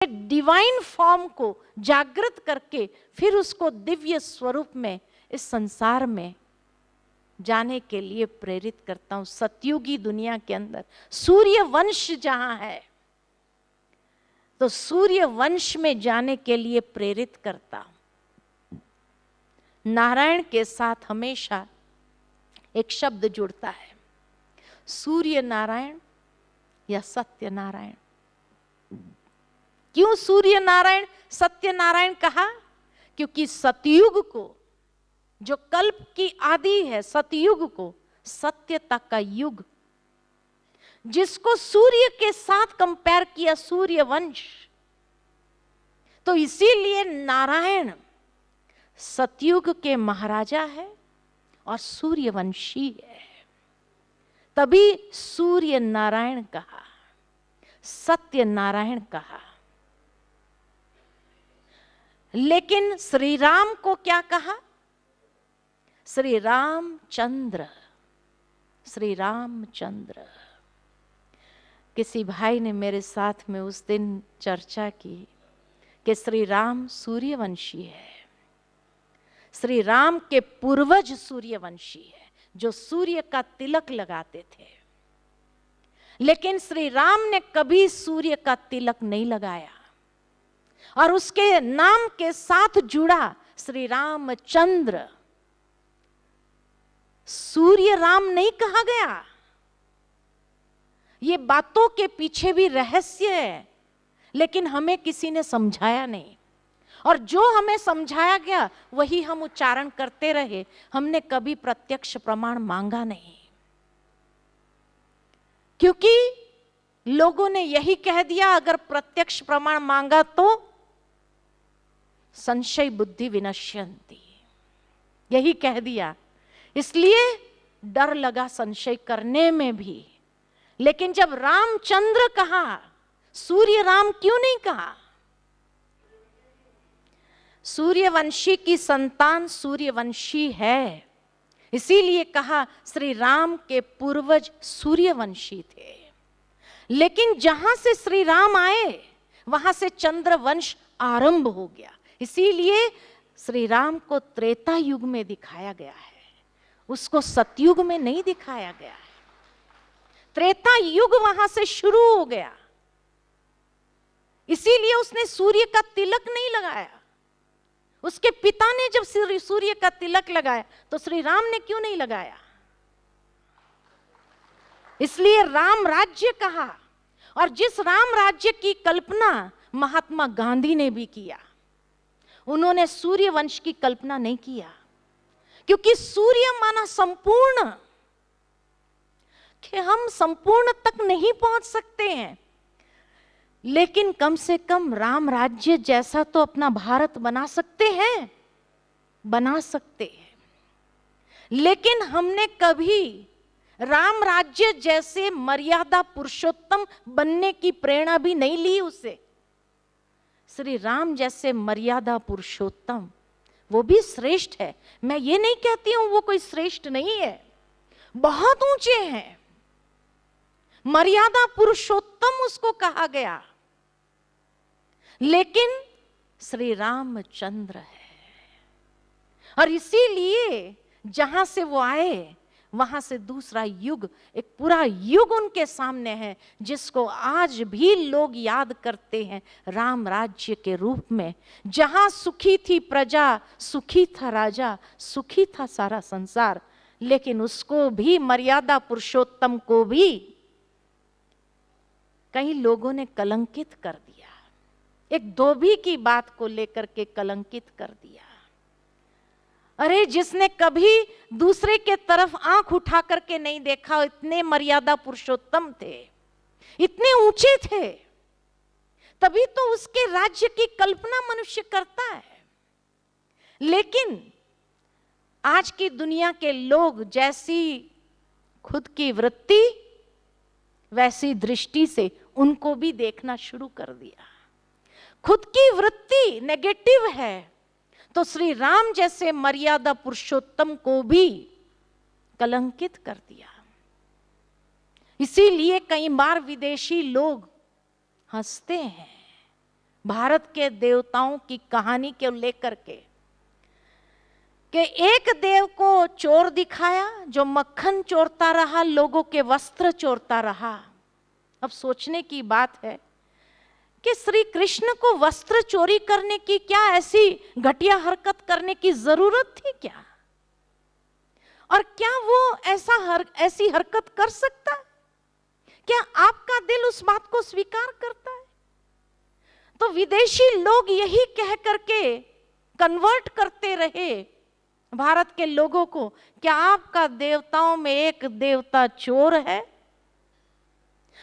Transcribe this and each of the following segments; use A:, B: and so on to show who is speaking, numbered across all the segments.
A: Divine form को जागृत करके फिर उसको दिव्य स्वरूप में इस संसार में जाने के लिए प्रेरित करता हूं। सतयुगी दुनिया के अंदर सूर्य वंश जहां है तो सूर्य वंश में जाने के लिए प्रेरित करता हूं। नारायण के साथ हमेशा एक शब्द जुड़ता है, सूर्य नारायण या सत्य नारायण। क्यों सूर्य नारायण सत्य नारायण कहा? क्योंकि सतयुग को, जो कल्प की आदि है, सतयुग को सत्यता का युग, जिसको सूर्य के साथ कंपेयर किया, सूर्य वंश, तो इसीलिए नारायण सतयुग के महाराजा है और सूर्यवंशी है। तभी सूर्य नारायण कहा, सत्य नारायण कहा। लेकिन श्री राम को क्या कहा? श्री रामचंद्र, श्री रामचंद्र। किसी भाई ने मेरे साथ में उस दिन चर्चा की कि श्री राम सूर्यवंशी है, श्री राम के पूर्वज सूर्यवंशी है, जो सूर्य का तिलक लगाते थे। लेकिन श्री राम ने कभी सूर्य का तिलक नहीं लगाया और उसके नाम के साथ जुड़ा श्री रामचंद्र। सूर्य राम नहीं कहा गया। ये बातों के पीछे भी रहस्य है, लेकिन हमें किसी ने समझाया नहीं, और जो हमें समझाया गया वही हम उच्चारण करते रहे। हमने कभी प्रत्यक्ष प्रमाण मांगा नहीं, क्योंकि लोगों ने यही कह दिया, अगर प्रत्यक्ष प्रमाण मांगा तो संशय बुद्धि विनश्यन्ति, यही कह दिया। इसलिए डर लगा संशय करने में भी। लेकिन जब रामचंद्र कहा, सूर्य राम क्यों नहीं कहा? सूर्यवंशी की संतान सूर्यवंशी है, इसीलिए कहा श्री राम के पूर्वज सूर्यवंशी थे। लेकिन जहां से श्री राम आए वहां से चंद्रवंश आरंभ हो गया, इसीलिए श्री राम को त्रेता युग में दिखाया गया है, उसको सतयुग में नहीं दिखाया गया है। त्रेता युग वहां से शुरू हो गया, इसीलिए उसने सूर्य का तिलक नहीं लगाया। उसके पिता ने जब सूर्य का तिलक लगाया तो श्री राम ने क्यों नहीं लगाया? इसलिए राम राज्य कहा। और जिस राम राज्य की कल्पना महात्मा गांधी ने भी किया, उन्होंने सूर्य वंश की कल्पना नहीं किया, क्योंकि सूर्य माना संपूर्ण, कि हम संपूर्ण तक नहीं पहुंच सकते हैं, लेकिन कम से कम राम राज्य जैसा तो अपना भारत बना सकते हैं, बना सकते हैं। लेकिन हमने कभी राम राज्य जैसे मर्यादा पुरुषोत्तम बनने की प्रेरणा भी नहीं ली उससे। श्री राम जैसे मर्यादा पुरुषोत्तम, वो भी श्रेष्ठ है। मैं ये नहीं कहती हूं वो कोई श्रेष्ठ नहीं है, बहुत ऊंचे हैं, मर्यादा पुरुषोत्तम उसको कहा गया। लेकिन श्री रामचंद्र है, और इसीलिए जहां से वो आए वहां से दूसरा युग, एक पूरा युग उनके सामने है, जिसको आज भी लोग याद करते हैं राम राज्य के रूप में। जहां सुखी थी प्रजा, सुखी था राजा, सुखी था सारा संसार, लेकिन उसको भी, मर्यादा पुरुषोत्तम को भी कई लोगों ने कलंकित कर दिया। एक धोबी की बात को लेकर के कलंकित कर दिया। अरे जिसने कभी दूसरे के तरफ आंख उठा करके नहीं देखा, इतने मर्यादा पुरुषोत्तम थे, इतने ऊंचे थे, तभी तो उसके राज्य की कल्पना मनुष्य करता है। लेकिन आज की दुनिया के लोग जैसी खुद की वृत्ति वैसी दृष्टि से उनको भी देखना शुरू कर दिया। खुद की वृत्ति नेगेटिव है तो श्री राम जैसे मर्यादा पुरुषोत्तम को भी कलंकित कर दिया। इसीलिए कई बार विदेशी लोग हंसते हैं भारत के देवताओं की कहानी को लेकर के, कि एक देव को चोर दिखाया जो मक्खन चोरता रहा, लोगों के वस्त्र चोरता रहा। अब सोचने की बात है कि श्री कृष्ण को वस्त्र चोरी करने की क्या ऐसी घटिया हरकत करने की जरूरत थी क्या? और क्या वो ऐसी हरकत कर सकता है? क्या आपका दिल उस बात को स्वीकार करता है? तो विदेशी लोग यही कह करके कन्वर्ट करते रहे भारत के लोगों को, क्या आपका देवताओं में एक देवता चोर है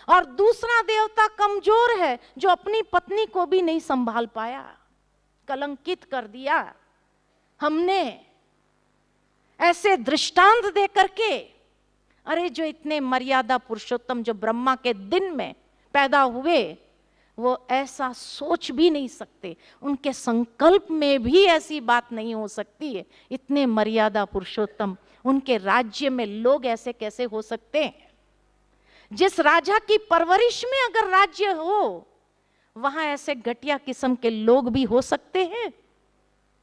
A: और दूसरा देवता कमजोर है जो अपनी पत्नी को भी नहीं संभाल पाया। कलंकित कर दिया हमने ऐसे दृष्टांत दे करके। अरे जो इतने मर्यादा पुरुषोत्तम जो ब्रह्मा के दिन में पैदा हुए, वो ऐसा सोच भी नहीं सकते, उनके संकल्प में भी ऐसी बात नहीं हो सकती है। इतने मर्यादा पुरुषोत्तम उनके राज्य में लोग ऐसे कैसे हो सकते हैं? जिस राजा की परवरिश में अगर राज्य हो, वहां ऐसे घटिया किस्म के लोग भी हो सकते हैं,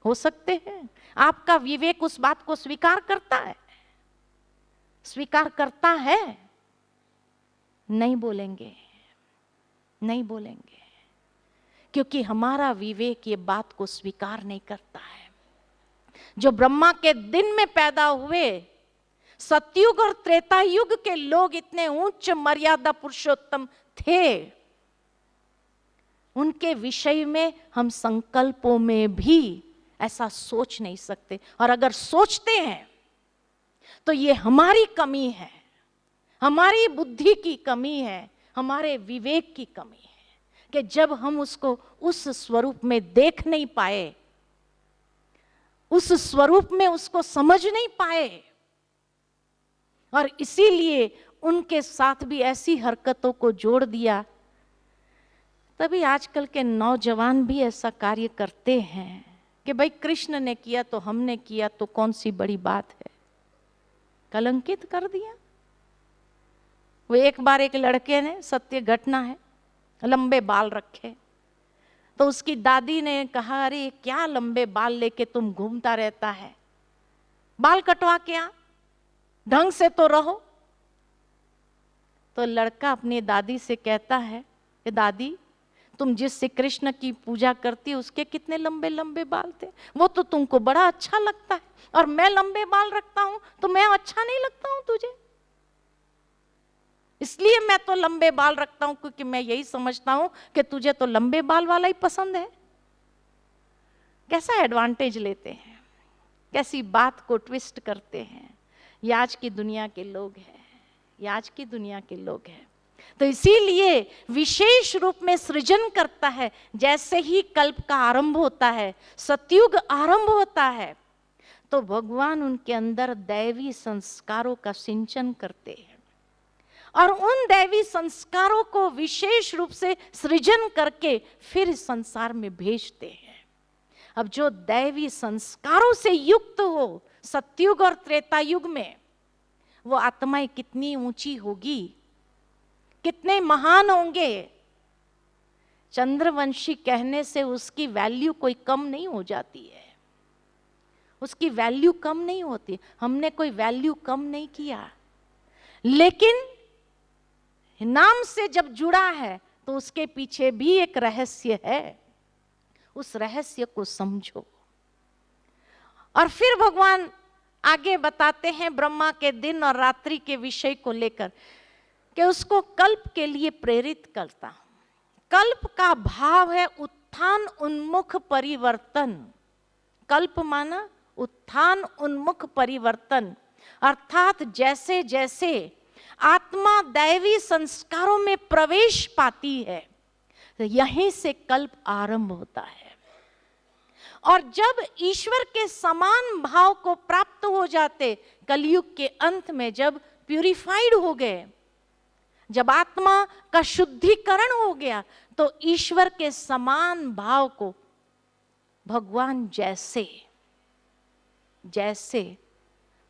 A: हो सकते हैं। आपका विवेक उस बात को स्वीकार करता है? स्वीकार करता है? नहीं बोलेंगे, नहीं बोलेंगे, क्योंकि हमारा विवेक ये बात को स्वीकार नहीं करता है। जो ब्रह्मा के दिन में पैदा हुए, सतयुग और त्रेता युग के लोग इतने उच्च मर्यादा पुरुषोत्तम थे, उनके विषय में हम संकल्पों में भी ऐसा सोच नहीं सकते। और अगर सोचते हैं तो ये हमारी कमी है, हमारी बुद्धि की कमी है, हमारे विवेक की कमी है, कि जब हम उसको उस स्वरूप में देख नहीं पाए, उस स्वरूप में उसको समझ नहीं पाए, और इसीलिए उनके साथ भी ऐसी हरकतों को जोड़ दिया। तभी आजकल के नौजवान भी ऐसा कार्य करते हैं कि भाई कृष्ण ने किया तो हमने किया, तो कौन सी बड़ी बात है। कलंकित कर दिया। वो एक बार एक लड़के ने, सत्य घटना है, लंबे बाल रखे, तो उसकी दादी ने कहा, अरे क्या लंबे बाल लेके तुम घूमता रहता है, बाल कटवा के आ, ढंग से तो रहो। तो लड़का अपनी दादी से कहता है कि दादी, तुम जिस श्री कृष्ण की पूजा करती उसके कितने लंबे लंबे बाल थे, वो तो तुमको बड़ा अच्छा लगता है, और मैं लंबे बाल रखता हूं तो मैं अच्छा नहीं लगता हूं तुझे, इसलिए मैं तो लंबे बाल रखता हूं, क्योंकि मैं यही समझता हूं कि तुझे तो लंबे बाल वाला ही पसंद है। कैसा एडवांटेज लेते हैं, कैसी बात को ट्विस्ट करते हैं। ये आज की दुनिया के लोग हैं, ये आज की दुनिया के लोग हैं। तो इसीलिए विशेष रूप में सृजन करता है। जैसे ही कल्प का आरंभ होता है, सतयुग आरंभ होता है, तो भगवान उनके अंदर दैवी संस्कारों का सिंचन करते हैं, और उन दैवी संस्कारों को विशेष रूप से सृजन करके फिर इस संसार में भेजते हैं। अब जो दैवी संस्कारों से युक्त हो सतयुग और त्रेता युग में, वो आत्माएं कितनी ऊंची होगी, कितने महान होंगे। चंद्रवंशी कहने से उसकी वैल्यू कोई कम नहीं हो जाती है, उसकी वैल्यू कम नहीं होती। हमने कोई वैल्यू कम नहीं किया, लेकिन नाम से जब जुड़ा है तो उसके पीछे भी एक रहस्य है, उस रहस्य को समझो। और फिर भगवान आगे बताते हैं ब्रह्मा के दिन और रात्रि के विषय को लेकर, कि उसको कल्प के लिए प्रेरित करता हूं। कल्प का भाव है उत्थान उन्मुख परिवर्तन। कल्प माना उत्थान उन्मुख परिवर्तन, अर्थात जैसे जैसे आत्मा दैवी संस्कारों में प्रवेश पाती है, तो यहीं से कल्प आरंभ होता है। और जब ईश्वर के समान भाव को प्राप्त हो जाते, कलयुग के अंत में जब प्यूरिफाइड हो गए, जब आत्मा का शुद्धिकरण हो गया, तो ईश्वर के समान भाव को भगवान जैसे जैसे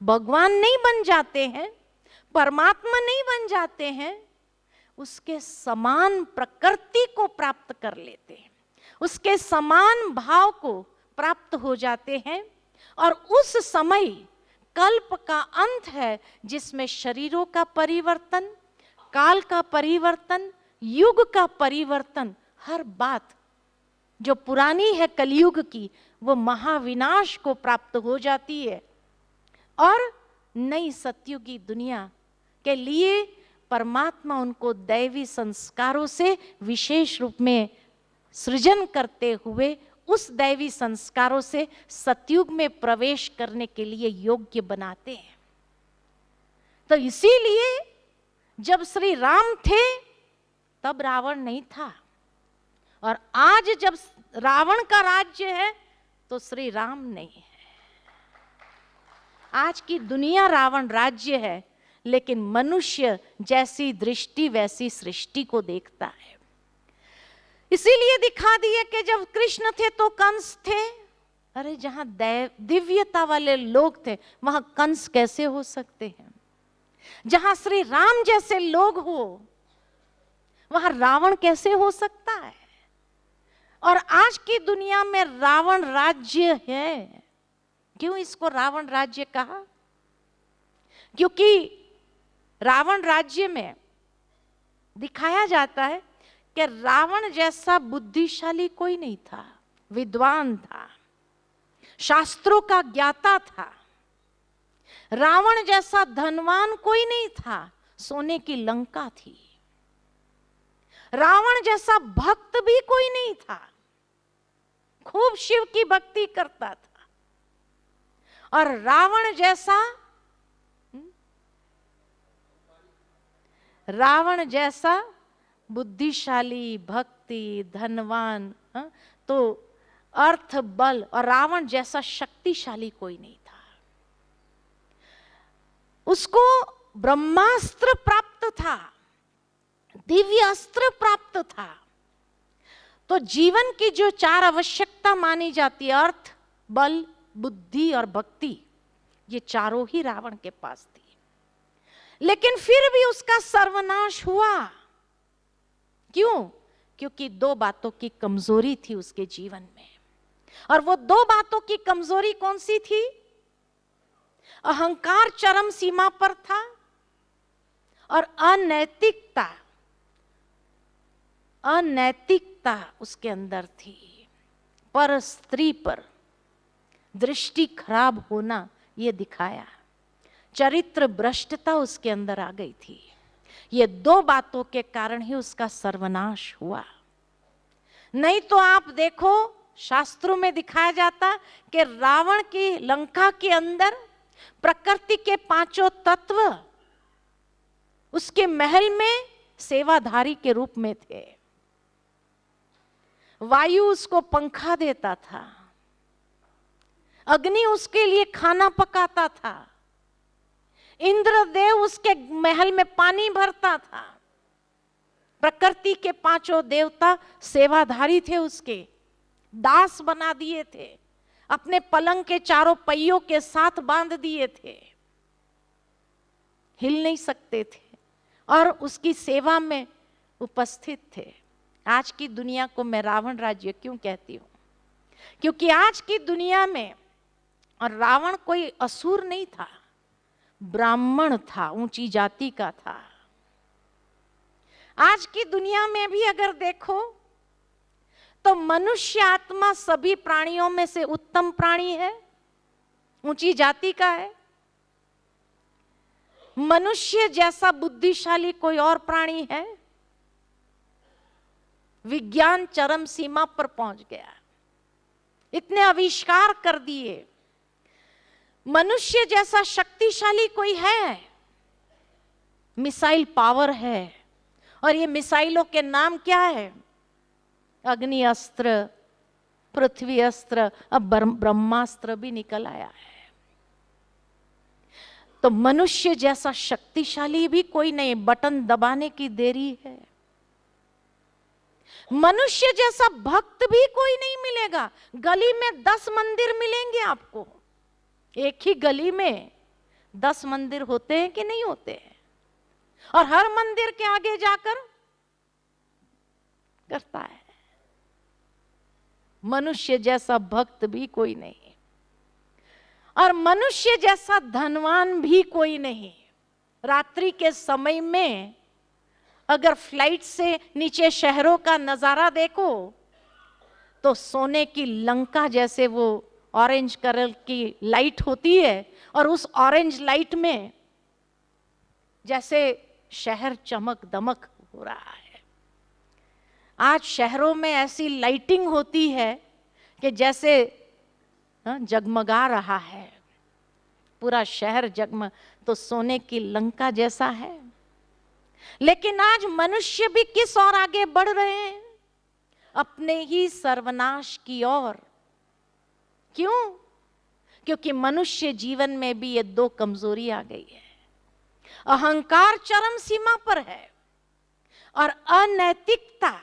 A: भगवान नहीं बन जाते हैं, परमात्मा नहीं बन जाते हैं, उसके समान प्रकृति को प्राप्त कर लेते हैं, उसके समान भाव को प्राप्त हो जाते हैं। और उस समय कल्प का अंत है जिसमें शरीरों का परिवर्तन, काल का परिवर्तन, युग का परिवर्तन, हर बात जो पुरानी है कलयुग की वो महाविनाश को प्राप्त हो जाती है। और नई सतयुगी दुनिया के लिए परमात्मा उनको दैवी संस्कारों से विशेष रूप में सृजन करते हुए उस दैवी संस्कारों से सतयुग में प्रवेश करने के लिए योग्य बनाते हैं। तो इसीलिए जब श्री राम थे तब रावण नहीं था, और आज जब रावण का राज्य है तो श्री राम नहीं है। आज की दुनिया रावण राज्य है, लेकिन मनुष्य जैसी दृष्टि वैसी सृष्टि को देखता है। इसीलिए दिखा दिए कि जब कृष्ण थे तो कंस थे। अरे जहां दिव्यता वाले लोग थे वहां कंस कैसे हो सकते हैं? जहां श्री राम जैसे लोग हो वहां रावण कैसे हो सकता है? और आज की दुनिया में रावण राज्य है। क्यों इसको रावण राज्य कहा? क्योंकि रावण राज्य में दिखाया जाता है कि रावण जैसा बुद्धिशाली कोई नहीं था, विद्वान था, शास्त्रों का ज्ञाता था। रावण जैसा धनवान कोई नहीं था, सोने की लंका थी। रावण जैसा भक्त भी कोई नहीं था, खूब शिव की भक्ति करता था। और रावण जैसा बुद्धिशाली, भक्ति, धनवान, तो अर्थ, बल, और रावण जैसा शक्तिशाली कोई नहीं था। उसको ब्रह्मास्त्र प्राप्त था, दिव्य अस्त्र प्राप्त था। तो जीवन की जो 4 आवश्यकता मानी जाती है, अर्थ, बल, बुद्धि और भक्ति, ये चारों ही रावण के पास थी। लेकिन फिर भी उसका सर्वनाश हुआ। क्यों? क्योंकि 2 बातों की कमजोरी थी उसके जीवन में। और वो 2 बातों की कमजोरी कौन सी थी? अहंकार चरम सीमा पर था और अनैतिकता उसके अंदर थी। पर स्त्री पर दृष्टि खराब होना ये दिखाया, चरित्र भ्रष्टता उसके अंदर आ गई थी। ये 2 बातों के कारण ही उसका सर्वनाश हुआ। नहीं तो आप देखो, शास्त्रों में दिखाया जाता कि रावण की लंका के अंदर प्रकृति के 5 तत्व उसके महल में सेवाधारी के रूप में थे। वायु उसको पंखा देता था, अग्नि उसके लिए खाना पकाता था, इंद्रदेव उसके महल में पानी भरता था। प्रकृति के 5 देवता सेवाधारी थे, उसके दास बना दिए थे, अपने पलंग के 4 पहियों के साथ बांध दिए थे, हिल नहीं सकते थे और उसकी सेवा में उपस्थित थे। आज की दुनिया को मैं रावण राज्य क्यों कहती हूं? क्योंकि आज की दुनिया में, और रावण कोई असुर नहीं था, ब्राह्मण था, ऊंची जाति का था। आज की दुनिया में भी अगर देखो तो मनुष्य आत्मा सभी प्राणियों में से उत्तम प्राणी है, ऊंची जाति का है। मनुष्य जैसा बुद्धिशाली कोई और प्राणी है? विज्ञान चरम सीमा पर पहुंच गया, इतने आविष्कार कर दिए। मनुष्य जैसा शक्तिशाली कोई है? मिसाइल पावर है, और ये मिसाइलों के नाम क्या है? अग्नि अस्त्र, पृथ्वी अस्त्र, अब ब्रह्मास्त्र भी निकल आया है। तो मनुष्य जैसा शक्तिशाली भी कोई नहीं, बटन दबाने की देरी है। मनुष्य जैसा भक्त भी कोई नहीं मिलेगा। गली में 10 मंदिर मिलेंगे आपको, एक ही गली में 10 मंदिर होते हैं कि नहीं होते हैं? और हर मंदिर के आगे जाकर करता है। मनुष्य जैसा भक्त भी कोई नहीं, और मनुष्य जैसा धनवान भी कोई नहीं। रात्रि के समय में अगर फ्लाइट से नीचे शहरों का नजारा देखो तो सोने की लंका जैसे वो ऑरेंज कलर की लाइट होती है, और उस ऑरेंज लाइट में जैसे शहर चमक दमक हो रहा है। आज शहरों में ऐसी लाइटिंग होती है कि जैसे जगमगा रहा है पूरा शहर, जगमग, तो सोने की लंका जैसा है। लेकिन आज मनुष्य भी किस ओर आगे बढ़ रहे हैं? अपने ही सर्वनाश की ओर। क्यों? क्योंकि मनुष्य जीवन में भी ये दो कमजोरी आ गई है। अहंकार चरम सीमा पर है और अनैतिकता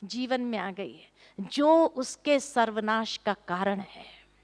A: जीवन में आ गई है, जो उसके सर्वनाश का कारण है।